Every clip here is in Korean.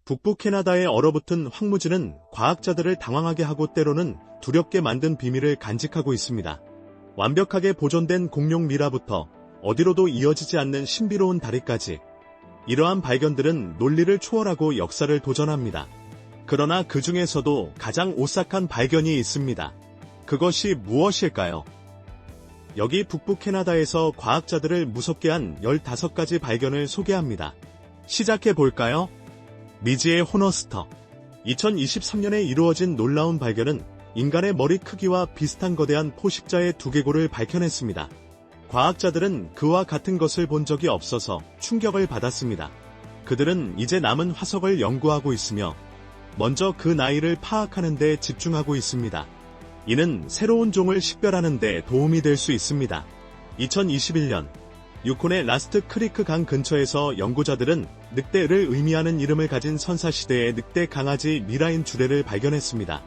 북부 캐나다에 얼어붙은 황무지는 과학자들을 당황하게 하고 때로는 두렵게 만든 비밀을 간직하고 있습니다. 완벽하게 보존된 공룡 미라부터 어디로도 이어지지 않는 신비로운 다리까지, 이러한 발견들은 논리를 초월하고 역사를 도전합니다. 그러나 그 중에서도 가장 오싹한 발견이 있습니다. 그것이 무엇일까요? 여기 북부 캐나다에서 과학자들을 무섭게 한 15가지 발견을 소개합니다. 시작해볼까요? 미지의 호너스터. 2023년에 이루어진 놀라운 발견은 인간의 머리 크기와 비슷한 거대한 포식자의 두개골을 밝혀냈습니다. 과학자들은 그와 같은 것을 본 적이 없어서 충격을 받았습니다. 그들은 이제 남은 화석을 연구하고 있으며 먼저 그 나이를 파악하는 데 집중하고 있습니다. 이는 새로운 종을 식별하는 데 도움이 될 수 있습니다. 2021년 유콘의 라스트 크리크 강 근처에서 연구자들은 늑대를 의미하는 이름을 가진 선사시대의 늑대 강아지 미라인 주레를 발견했습니다.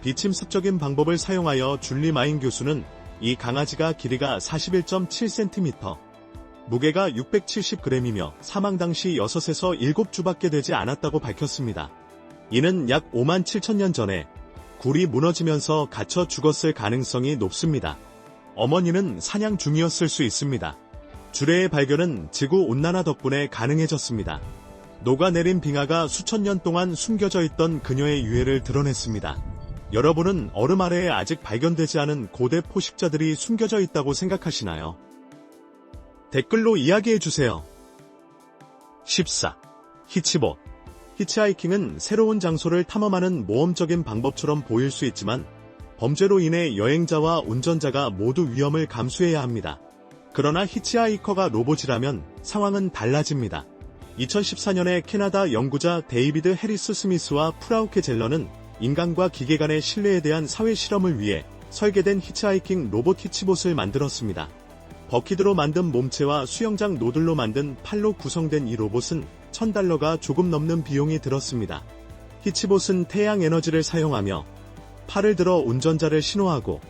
비침습적인 방법을 사용하여 줄리 마인 교수는 이 강아지가 길이가 41.7cm, 무게가 670g이며 사망 당시 6에서 7주밖에 되지 않았다고 밝혔습니다. 이는 약 5만 7천년 전에 굴이 무너지면서 갇혀 죽었을 가능성이 높습니다. 어머니는 사냥 중이었을 수 있습니다. 주레의 발견은 지구온난화 덕분에 가능해졌습니다. 녹아내린 빙하가 수천 년 동안 숨겨져 있던 그녀의 유해를 드러냈습니다. 여러분은 얼음 아래에 아직 발견되지 않은 고대 포식자들이 숨겨져 있다고 생각하시나요? 댓글로 이야기해주세요. 14. 히치봇. 히치하이킹은 새로운 장소를 탐험하는 모험적인 방법처럼 보일 수 있지만 범죄로 인해 여행자와 운전자가 모두 위험을 감수해야 합니다. 그러나 히치하이커가 로봇이라면 상황은 달라집니다. 2014년에 캐나다 연구자 데이비드 해리스 스미스와 프라우케 젤러는 인간과 기계 간의 신뢰에 대한 사회 실험을 위해 설계된 히치하이킹 로봇 히치봇을 만들었습니다. 버키드로 만든 몸체와 수영장 노들로 만든 팔로 구성된 이 로봇은 $1,000가 조금 넘는 비용이 들었습니다. 히치봇은 태양 에너지를 사용하며 팔을 들어 운전자를 신호하고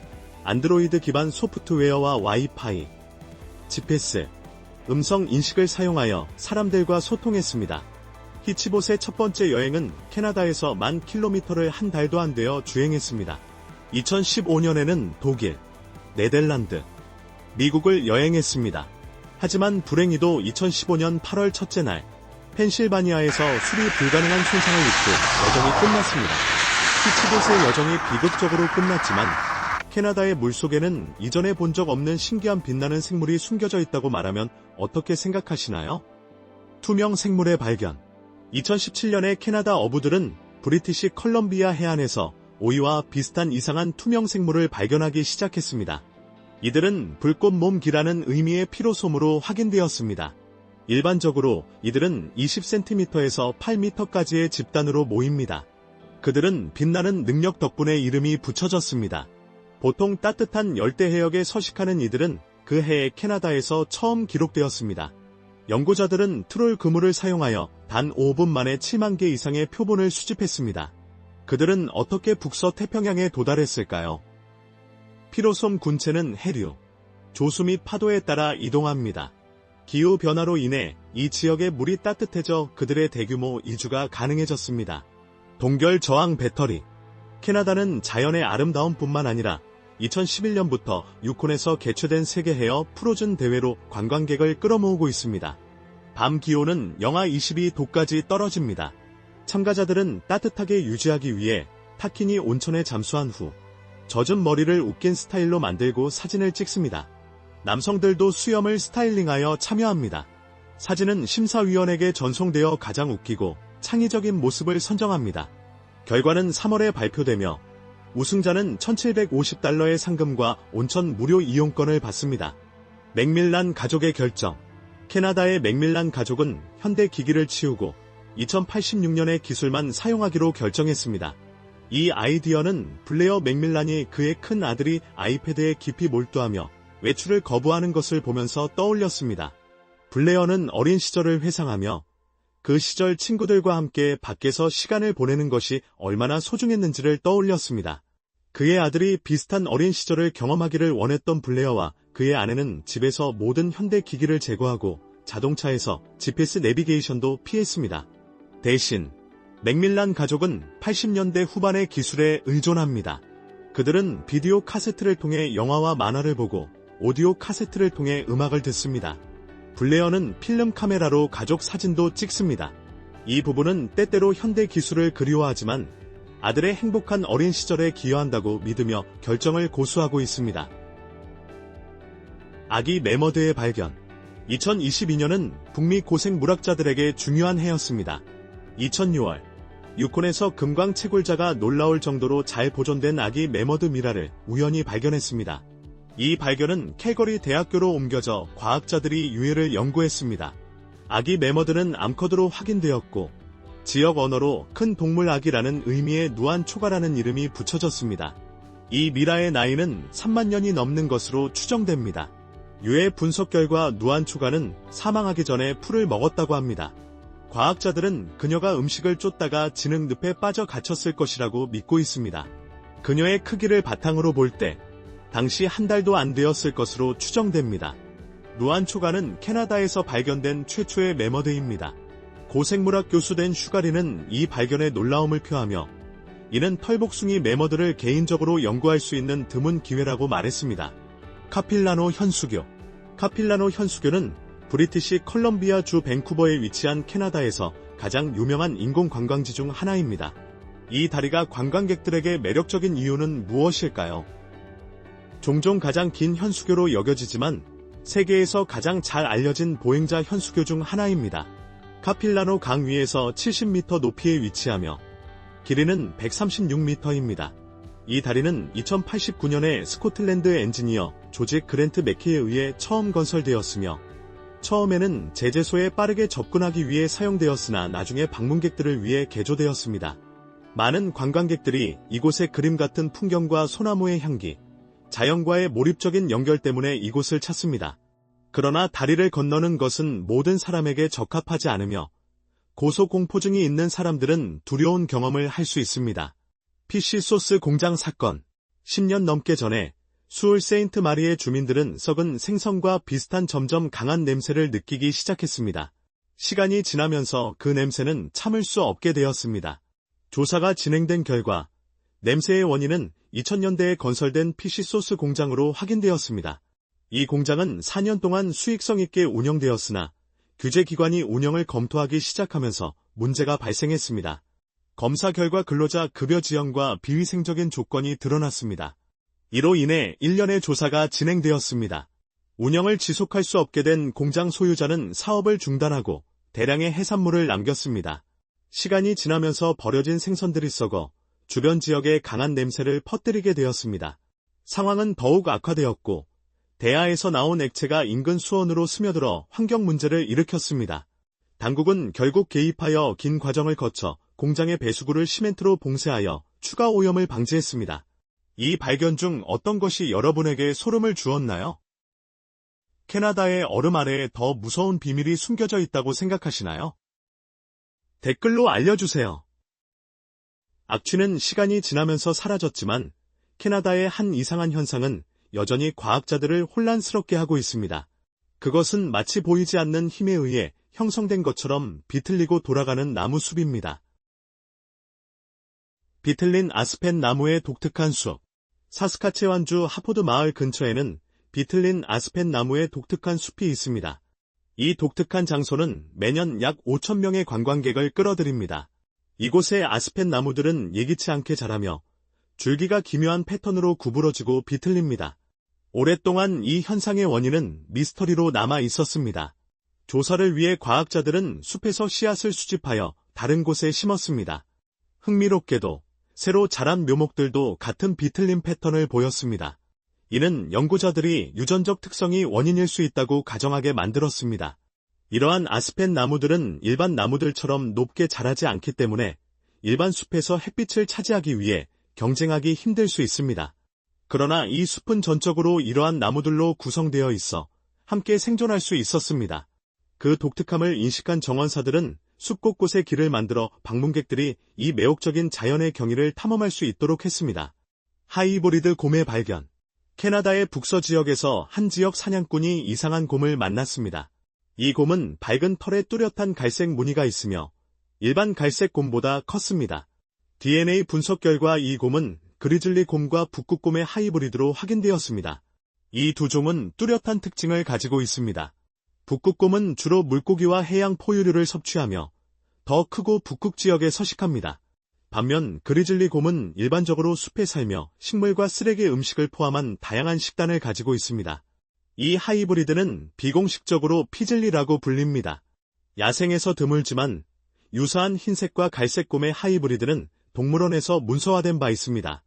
안드로이드 기반 소프트웨어와 와이파이, GPS, 음성 인식을 사용하여 사람들과 소통했습니다. 히치봇의 첫 번째 여행은 캐나다에서 10,000km를 한 달도 안 되어 주행했습니다. 2015년에는 독일, 네덜란드, 미국을 여행했습니다. 하지만 불행히도 2015년 8월 첫째 날 펜실바니아에서 수리 불가능한 손상을 입고 여정이 끝났습니다. 히치봇의 여정이 비극적으로 끝났지만 캐나다의 물속에는 이전에 본 적 없는 신기한 빛나는 생물이 숨겨져 있다고 말하면 어떻게 생각하시나요? 투명 생물의 발견. 2017년에 캐나다 어부들은 브리티시 컬럼비아 해안에서 오이와 비슷한 이상한 투명 생물을 발견하기 시작했습니다. 이들은 불꽃몸기라는 의미의 피로솜으로 확인되었습니다. 일반적으로 이들은 20cm에서 8m까지의 집단으로 모입니다. 그들은 빛나는 능력 덕분에 이름이 붙여졌습니다. 보통 따뜻한 열대 해역에 서식하는 이들은 그 해에 캐나다에서 처음 기록되었습니다. 연구자들은 트롤 그물을 사용하여 단 5분 만에 7만 개 이상의 표본을 수집했습니다. 그들은 어떻게 북서태평양에 도달했을까요? 피로솜 군체는 해류, 조수 및 파도에 따라 이동합니다. 기후변화로 인해 이 지역의 물이 따뜻해져 그들의 대규모 이주가 가능해졌습니다. 동결 저항 배터리. 캐나다는 자연의 아름다움뿐만 아니라 2011년부터 유콘에서 개최된 세계 헤어 프로즌 대회로 관광객을 끌어모으고 있습니다. 밤 기온은 영하 22도까지 떨어집니다. 참가자들은 따뜻하게 유지하기 위해 타키니 온천에 잠수한 후 젖은 머리를 웃긴 스타일로 만들고 사진을 찍습니다. 남성들도 수염을 스타일링하여 참여합니다. 사진은 심사위원에게 전송되어 가장 웃기고 창의적인 모습을 선정합니다. 결과는 3월에 발표되며 우승자는 $1,750의 상금과 온천 무료 이용권을 받습니다. 맥밀란 가족의 결정. 캐나다의 맥밀란 가족은 현대 기기를 치우고 2086년에 기술만 사용하기로 결정했습니다. 이 아이디어는 블레어 맥밀란이 그의 큰 아들이 아이패드에 깊이 몰두하며 외출을 거부하는 것을 보면서 떠올렸습니다. 블레어는 어린 시절을 회상하며 그 시절 친구들과 함께 밖에서 시간을 보내는 것이 얼마나 소중했는지를 떠올렸습니다. 그의 아들이 비슷한 어린 시절을 경험하기를 원했던 블레어와 그의 아내는 집에서 모든 현대 기기를 제거하고 자동차에서 GPS 내비게이션도 피했습니다. 대신 맥밀란 가족은 80년대 후반의 기술에 의존합니다. 그들은 비디오 카세트를 통해 영화와 만화를 보고 오디오 카세트를 통해 음악을 듣습니다. 블레어는 필름 카메라로 가족 사진도 찍습니다. 이 부부는 때때로 현대 기술을 그리워하지만 아들의 행복한 어린 시절에 기여한다고 믿으며 결정을 고수하고 있습니다. 아기 매머드의 발견. 2022년은 북미 고생 물학자들에게 중요한 해였습니다. 2006월 유콘에서 금광 채굴자가 놀라울 정도로 잘 보존된 아기 매머드 미라를 우연히 발견했습니다. 이 발견은 캘거리 대학교로 옮겨져 과학자들이 유해를 연구했습니다. 아기 매머드는 암컷으로 확인되었고 지역 언어로 큰 동물 아기라는 의미의 누안초가라는 이름이 붙여졌습니다. 이 미라의 나이는 3만 년이 넘는 것으로 추정됩니다. 유해 분석 결과 누안초가는 사망하기 전에 풀을 먹었다고 합니다. 과학자들은 그녀가 음식을 쫓다가 진흙 늪에 빠져 갇혔을 것이라고 믿고 있습니다. 그녀의 크기를 바탕으로 볼 때 당시 한 달도 안 되었을 것으로 추정됩니다. 누안초가는 캐나다에서 발견된 최초의 매머드입니다. 고생물학 교수된 슈가리는 이 발견에 놀라움을 표하며 이는 털복숭이 매머드를 개인적으로 연구할 수 있는 드문 기회라고 말했습니다. 카필라노 현수교. 카필라노 현수교는 브리티시 컬럼비아 주 밴쿠버에 위치한 캐나다에서 가장 유명한 인공관광지 중 하나입니다. 이 다리가 관광객들에게 매력적인 이유는 무엇일까요? 종종 가장 긴 현수교로 여겨지지만 세계에서 가장 잘 알려진 보행자 현수교 중 하나입니다. 카필라노 강 위에서 70m 높이에 위치하며 길이는 136m입니다. 이 다리는 2089년에 스코틀랜드 엔지니어 조지 그랜트 맥키에 의해 처음 건설되었으며 처음에는 제재소에 빠르게 접근하기 위해 사용되었으나 나중에 방문객들을 위해 개조되었습니다. 많은 관광객들이 이곳의 그림 같은 풍경과 소나무의 향기, 자연과의 몰입적인 연결 때문에 이곳을 찾습니다. 그러나 다리를 건너는 것은 모든 사람에게 적합하지 않으며 고소공포증이 있는 사람들은 두려운 경험을 할 수 있습니다. PC 소스 공장 사건. 10년 넘게 전에 수울 세인트 마리의 주민들은 썩은 생선과 비슷한 점점 강한 냄새를 느끼기 시작했습니다. 시간이 지나면서 그 냄새는 참을 수 없게 되었습니다. 조사가 진행된 결과 냄새의 원인은 2000년대에 건설된 PC 소스 공장으로 확인되었습니다. 이 공장은 4년 동안 수익성 있게 운영되었으나 규제기관이 운영을 검토하기 시작하면서 문제가 발생했습니다. 검사 결과 근로자 급여 지연과 비위생적인 조건이 드러났습니다. 이로 인해 1년의 조사가 진행되었습니다. 운영을 지속할 수 없게 된 공장 소유자는 사업을 중단하고 대량의 해산물을 남겼습니다. 시간이 지나면서 버려진 생선들이 썩어 주변 지역에 강한 냄새를 퍼뜨리게 되었습니다. 상황은 더욱 악화되었고 대하에서 나온 액체가 인근 수원으로 스며들어 환경 문제를 일으켰습니다. 당국은 결국 개입하여 긴 과정을 거쳐 공장의 배수구를 시멘트로 봉쇄하여 추가 오염을 방지했습니다. 이 발견 중 어떤 것이 여러분에게 소름을 주었나요? 캐나다의 얼음 아래에 더 무서운 비밀이 숨겨져 있다고 생각하시나요? 댓글로 알려주세요. 악취는 시간이 지나면서 사라졌지만 캐나다의 한 이상한 현상은 여전히 과학자들을 혼란스럽게 하고 있습니다. 그것은 마치 보이지 않는 힘에 의해 형성된 것처럼 비틀리고 돌아가는 나무 숲입니다. 비틀린 아스펜 나무의 독특한 숲. 사스카체완주 하포드 마을 근처에는 비틀린 아스펜 나무의 독특한 숲이 있습니다. 이 독특한 장소는 매년 약 5,000명의 관광객을 끌어들입니다. 이곳의 아스펜 나무들은 예기치 않게 자라며 줄기가 기묘한 패턴으로 구부러지고 비틀립니다. 오랫동안 이 현상의 원인은 미스터리로 남아 있었습니다. 조사를 위해 과학자들은 숲에서 씨앗을 수집하여 다른 곳에 심었습니다. 흥미롭게도 새로 자란 묘목들도 같은 비틀림 패턴을 보였습니다. 이는 연구자들이 유전적 특성이 원인일 수 있다고 가정하게 만들었습니다. 이러한 아스펜 나무들은 일반 나무들처럼 높게 자라지 않기 때문에 일반 숲에서 햇빛을 차지하기 위해 경쟁하기 힘들 수 있습니다. 그러나 이 숲은 전적으로 이러한 나무들로 구성되어 있어 함께 생존할 수 있었습니다. 그 독특함을 인식한 정원사들은 숲 곳곳에 길을 만들어 방문객들이 이 매혹적인 자연의 경이를 탐험할 수 있도록 했습니다. 하이브리드 곰의 발견. 캐나다의 북서 지역에서 한 지역 사냥꾼이 이상한 곰을 만났습니다. 이 곰은 밝은 털에 뚜렷한 갈색 무늬가 있으며 일반 갈색 곰보다 컸습니다. DNA 분석 결과 이 곰은 그리즐리 곰과 북극곰의 하이브리드로 확인되었습니다. 이 두 종은 뚜렷한 특징을 가지고 있습니다. 북극곰은 주로 물고기와 해양 포유류를 섭취하며 더 크고 북극 지역에 서식합니다. 반면 그리즐리 곰은 일반적으로 숲에 살며 식물과 쓰레기 음식을 포함한 다양한 식단을 가지고 있습니다. 이 하이브리드는 비공식적으로 피즐리라고 불립니다. 야생에서 드물지만 유사한 흰색과 갈색 곰의 하이브리드는 동물원에서 문서화된 바 있습니다.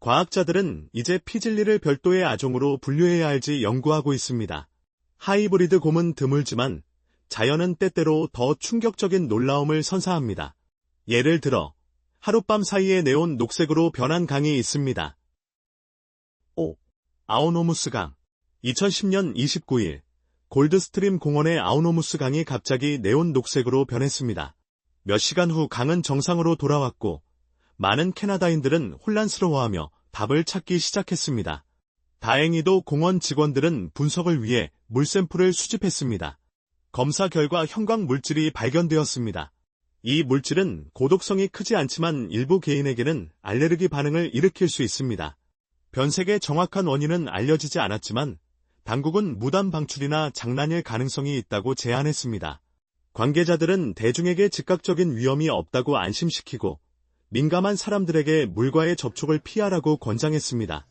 과학자들은 이제 피즐리를 별도의 아종으로 분류해야 할지 연구하고 있습니다. 하이브리드 곰은 드물지만 자연은 때때로 더 충격적인 놀라움을 선사합니다. 예를 들어 하룻밤 사이에 네온 녹색으로 변한 강이 있습니다. 5. 아우노무스 강. 2010년 29일 골드스트림 공원의 아우노무스 강이 갑자기 네온 녹색으로 변했습니다. 몇 시간 후 강은 정상으로 돌아왔고 많은 캐나다인들은 혼란스러워하며 답을 찾기 시작했습니다. 다행히도 공원 직원들은 분석을 위해 물샘플을 수집했습니다. 검사 결과 형광 물질이 발견되었습니다. 이 물질은 고독성이 크지 않지만 일부 개인에게는 알레르기 반응을 일으킬 수 있습니다. 변색의 정확한 원인은 알려지지 않았지만 당국은 무단 방출이나 장난일 가능성이 있다고 제안했습니다. 관계자들은 대중에게 즉각적인 위험이 없다고 안심시키고 민감한 사람들에게 물과의 접촉을 피하라고 권장했습니다.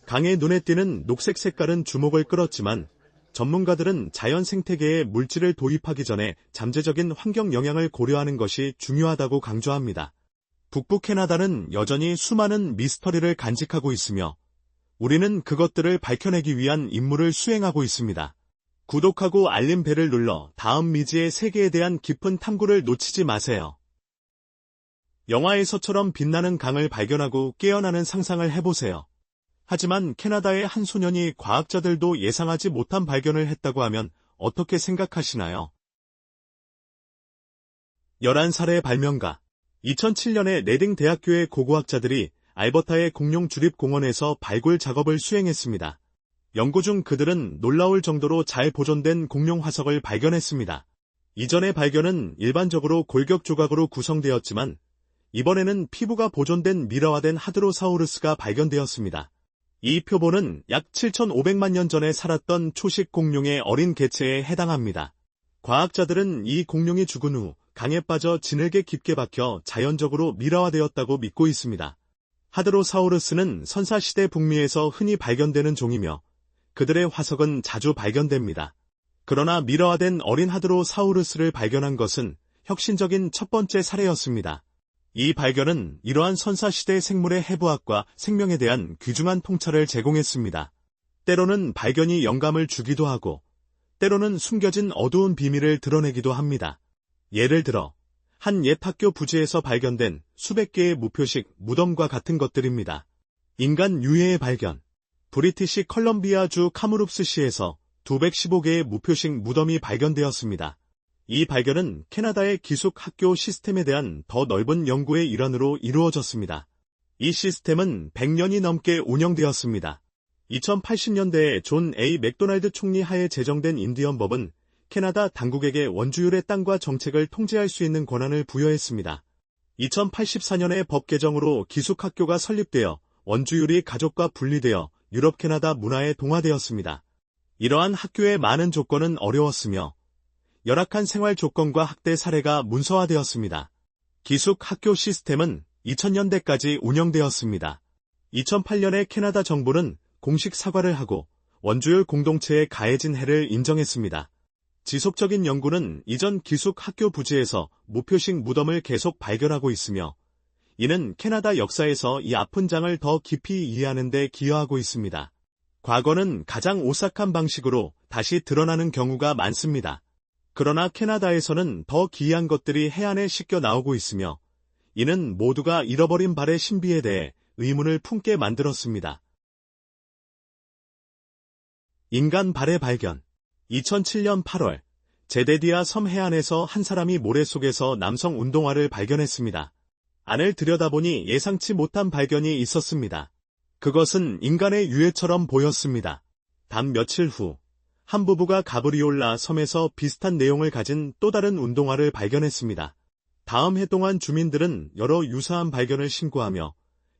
강의 눈에 띄는 녹색 색깔은 주목을 끌었지만 전문가들은 자연 생태계에 물질을 도입하기 전에 잠재적인 환경 영향을 고려하는 것이 중요하다고 강조합니다. 북부 캐나다는 여전히 수많은 미스터리를 간직하고 있으며 우리는 그것들을 밝혀내기 위한 임무를 수행하고 있습니다. 구독하고 알림 벨을 눌러 다음 미지의 세계에 대한 깊은 탐구를 놓치지 마세요. 영화에서처럼 빛나는 강을 발견하고 깨어나는 상상을 해보세요. 하지만 캐나다의 한 소년이 과학자들도 예상하지 못한 발견을 했다고 하면 어떻게 생각하시나요? 11살의 발명가. 2007년에 레딩 대학교의 고고학자들이 알버타의 공룡 주립공원에서 발굴 작업을 수행했습니다. 연구 중 그들은 놀라울 정도로 잘 보존된 공룡 화석을 발견했습니다. 이전의 발견은 일반적으로 골격 조각으로 구성되었지만 이번에는 피부가 보존된 미라화된 하드로사우루스가 발견되었습니다. 이 표본은 약 7,500만 년 전에 살았던 초식 공룡의 어린 개체에 해당합니다. 과학자들은 이 공룡이 죽은 후 강에 빠져 진흙에 깊게 박혀 자연적으로 미라화되었다고 믿고 있습니다. 하드로사우루스는 선사시대 북미에서 흔히 발견되는 종이며 그들의 화석은 자주 발견됩니다. 그러나 미라화된 어린 하드로사우루스를 발견한 것은 혁신적인 첫 번째 사례였습니다. 이 발견은 이러한 선사시대 생물의 해부학과 생명에 대한 귀중한 통찰을 제공했습니다. 때로는 발견이 영감을 주기도 하고 때로는 숨겨진 어두운 비밀을 드러내기도 합니다. 예를 들어 한 옛 학교 부지에서 발견된 수백 개의 무표식 무덤과 같은 것들입니다. 인간 유해의 발견. 브리티시 컬럼비아주 카무룹스시에서 215개의 무표식 무덤이 발견되었습니다. 이 발견은 캐나다의 기숙 학교 시스템에 대한 더 넓은 연구의 일환으로 이루어졌습니다. 이 시스템은 100년이 넘게 운영되었습니다. 2080년대에 존 A. 맥도날드 총리 하에 제정된 인디언 법은 캐나다 당국에게 원주율의 땅과 정책을 통제할 수 있는 권한을 부여했습니다. 2084년의 법 개정으로 기숙학교가 설립되어 원주율이 가족과 분리되어 유럽 캐나다 문화에 동화되었습니다. 이러한 학교의 많은 조건은 어려웠으며 열악한 생활 조건과 학대 사례가 문서화되었습니다. 기숙 학교 시스템은 2000년대까지 운영되었습니다. 2008년에 캐나다 정부는 공식 사과를 하고 원주율 공동체에 가해진 해를 인정했습니다. 지속적인 연구는 이전 기숙 학교 부지에서 무표식 무덤을 계속 발견하고 있으며 이는 캐나다 역사에서 이 아픈 장을 더 깊이 이해하는 데 기여하고 있습니다. 과거는 가장 오싹한 방식으로 다시 드러나는 경우가 많습니다. 그러나 캐나다에서는 더 기이한 것들이 해안에 씻겨 나오고 있으며 이는 모두가 잃어버린 발의 신비에 대해 의문을 품게 만들었습니다. 인간 발의 발견. 2007년 8월 제데디아 섬 해안에서 한 사람이 모래 속에서 남성 운동화를 발견했습니다. 안을 들여다보니 예상치 못한 발견이 있었습니다. 그것은 인간의 유해처럼 보였습니다. 단 며칠 후 한 부부가 가브리올라 섬에서 비슷한 내용을 가진 또 다른 운동화를 발견했습니다. 다음 해 동안 주민들은 여러 유사한 발견을 신고하며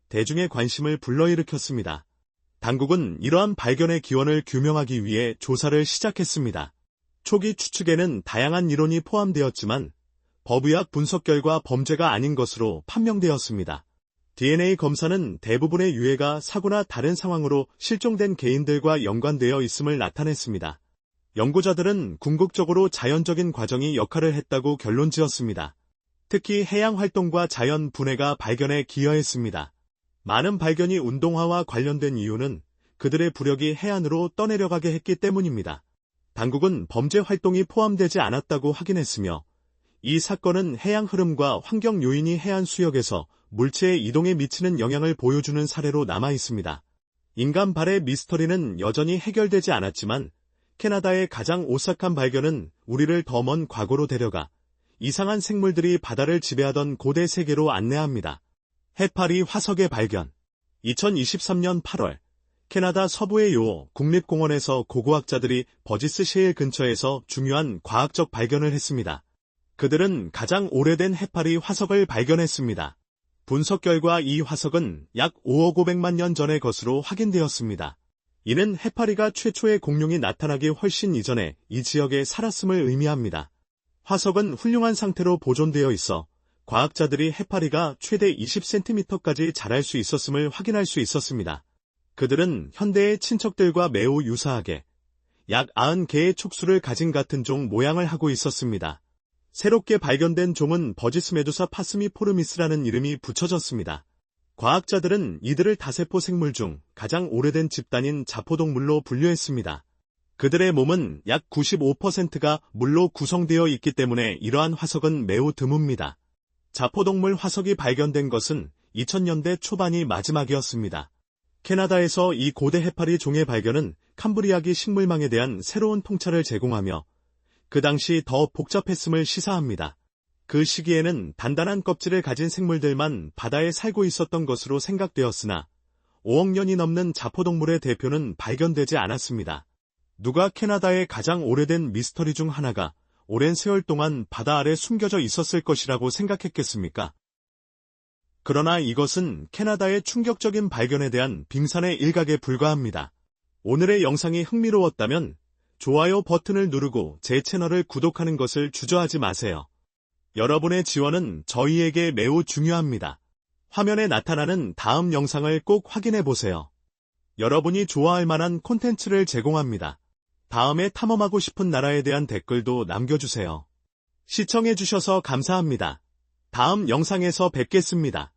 대중의 관심을 불러일으켰습니다. 당국은 이러한 발견의 기원을 규명하기 위해 조사를 시작했습니다. 초기 추측에는 다양한 이론이 포함되었지만 법의학 분석 결과 범죄가 아닌 것으로 판명되었습니다. DNA 검사는 대부분의 유해가 사고나 다른 상황으로 실종된 개인들과 연관되어 있음을 나타냈습니다. 연구자들은 궁극적으로 자연적인 과정이 역할을 했다고 결론지었습니다. 특히 해양 활동과 자연 분해가 발견에 기여했습니다. 많은 발견이 운동화와 관련된 이유는 그들의 부력이 해안으로 떠내려가게 했기 때문입니다. 당국은 범죄 활동이 포함되지 않았다고 확인했으며 이 사건은 해양 흐름과 환경 요인이 해안 수역에서 물체의 이동에 미치는 영향을 보여주는 사례로 남아 있습니다. 인간 발의 미스터리는 여전히 해결되지 않았지만 캐나다의 가장 오싹한 발견은 우리를 더 먼 과거로 데려가 이상한 생물들이 바다를 지배하던 고대 세계로 안내합니다. 해파리 화석의 발견. 2023년 8월 캐나다 서부의 요 국립공원에서 고고학자들이 버지스 셰일 근처에서 중요한 과학적 발견을 했습니다. 그들은 가장 오래된 해파리 화석을 발견했습니다. 분석 결과 이 화석은 약 5억 500만 년 전의 것으로 확인되었습니다. 이는 해파리가 최초의 공룡이 나타나기 훨씬 이전에 이 지역에 살았음을 의미합니다. 화석은 훌륭한 상태로 보존되어 있어 과학자들이 해파리가 최대 20cm까지 자랄 수 있었음을 확인할 수 있었습니다. 그들은 현대의 친척들과 매우 유사하게 약 90개의 촉수를 가진 같은 종 모양을 하고 있었습니다. 새롭게 발견된 종은 버지스 메두사 파스미포르미스라는 이름이 붙여졌습니다. 과학자들은 이들을 다세포 생물 중 가장 오래된 집단인 자포동물로 분류했습니다. 그들의 몸은 약 95%가 물로 구성되어 있기 때문에 이러한 화석은 매우 드뭅니다. 자포동물 화석이 발견된 것은 2000년대 초반이 마지막이었습니다. 캐나다에서 이 고대 해파리 종의 발견은 캄브리아기 식물망에 대한 새로운 통찰을 제공하며 그 당시 더 복잡했음을 시사합니다. 그 시기에는 단단한 껍질을 가진 생물들만 바다에 살고 있었던 것으로 생각되었으나 5억 년이 넘는 자포동물의 대표는 발견되지 않았습니다. 누가 캐나다의 가장 오래된 미스터리 중 하나가 오랜 세월 동안 바다 아래 숨겨져 있었을 것이라고 생각했겠습니까? 그러나 이것은 캐나다의 충격적인 발견에 대한 빙산의 일각에 불과합니다. 오늘의 영상이 흥미로웠다면 좋아요 버튼을 누르고 제 채널을 구독하는 것을 주저하지 마세요. 여러분의 지원은 저희에게 매우 중요합니다. 화면에 나타나는 다음 영상을 꼭 확인해 보세요. 여러분이 좋아할 만한 콘텐츠를 제공합니다. 다음에 탐험하고 싶은 나라에 대한 댓글도 남겨주세요. 시청해주셔서 감사합니다. 다음 영상에서 뵙겠습니다.